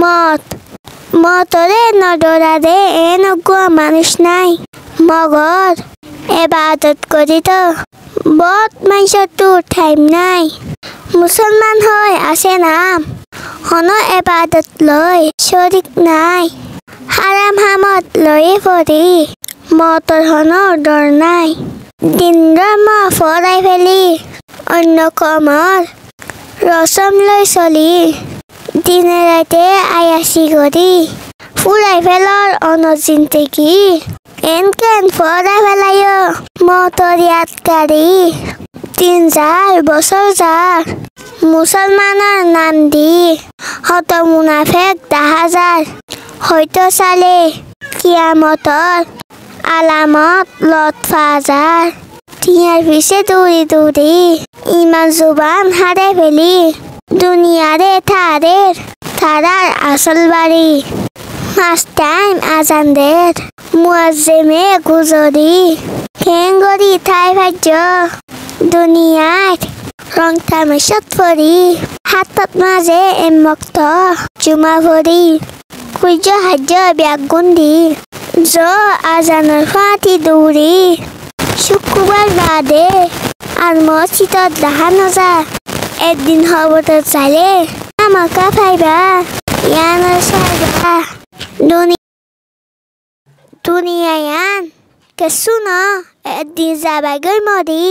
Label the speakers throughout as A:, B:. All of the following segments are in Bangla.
A: মত মতরে নডরারে এনেকুৱা মানুষ নাই মগৰ এবাদত কৰি তো বত মাইছতো টাইম নাই মুছলমান হৈ আছে নাম হন এবাদত লৈ শৰিক নাই হাৰাম হামত লৈ ফৰি মতৰ হনৰ দৰ নাই দিন ধৰ্ম ফৰাই ফেলি অন্য কমৰ ৰচম লৈ চলি দিনে ৰাতে আয়াসী কৰি ফুৰাই ফেলৰ অনজিন্তেকি এনকেন ফৰাই ফেলায়ো মতৰ ইয়াত গাড়ী দিন যাৰ বছৰ যাৰ মুছলমানৰ নাম দি হত মুনাফেক দাহাজাৰ হয়তো চালে কিয়ামতৰ আলামত লত ফাজাৰ টিয়াৰ পিছে দৌৰি দৌৰি ইমান জুবান হাৰে ফেলি দুনিয়াৰে থাৰাৰ আসল বাড়ি মাস টাইম আজান দের মুয়াজ্জেমে গুজরি খেঙ্গরি ঠাই ভাজ্য দুনিয়াত ৰং তামাশাত ফৰি হাতত মাজে এমক্ত জুমা ভৰি সূৰ্য সাহায্য ব্যাগ গুন্ধি জ আজানৰ ফাটি দৌৰি শুক্ৰবাৰ বাদে আর মসজিদত দেখা নজা একদিন খবরত চালে আমাকা ফাইবা ইয়ানৰ চাইবা দুনিয়ায়ান কেঁচু ন এদিন যাবাগৈ মৰি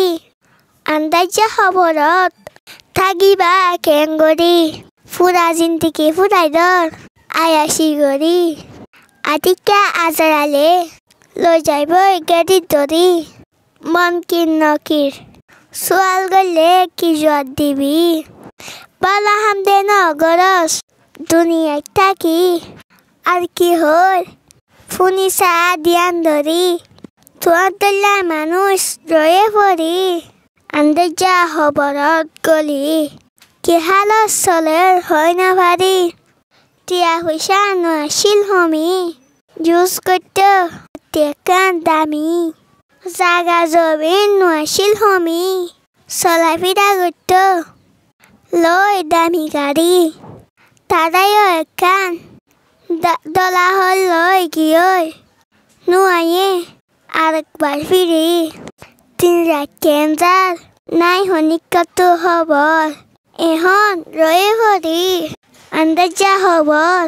A: আন্দাজা খবৰত থাকিবা কেংগৰি ফুৰা জিন্তিকি ফুৰাই দৰ আয়াসী কৰি আতিকা আজৰালে লৈ যাইব গাড়ীত ধৰি মন কিৰ নকিৰ সোয়াল গলে কি জোয়ার দিবি বালা হামদে নগরস দুনিয়ায় থাকি আর কি হল ফুনিসা দিয়ান ধরি তোর দল্লা মানুষ রয়ে পড়ি আন্দাজা খবরত গলি কি হালত চলের হয় না ভারি টিয়া পয়সা নাছিল হমি জুস করতে টেকান দামি জাগা জমিন নাছিল হমি চলাই ফিৰা গত্য লৈ দামী গাড়ী তাৰায়ো একান দলাহল লৈ গিয়ে নোৱায়ে আরেকবার ফিরি দিন রাত কেঞ্জার নাই হনিকতো খবর এখন রয়ে ভরি আন্দাজা খবর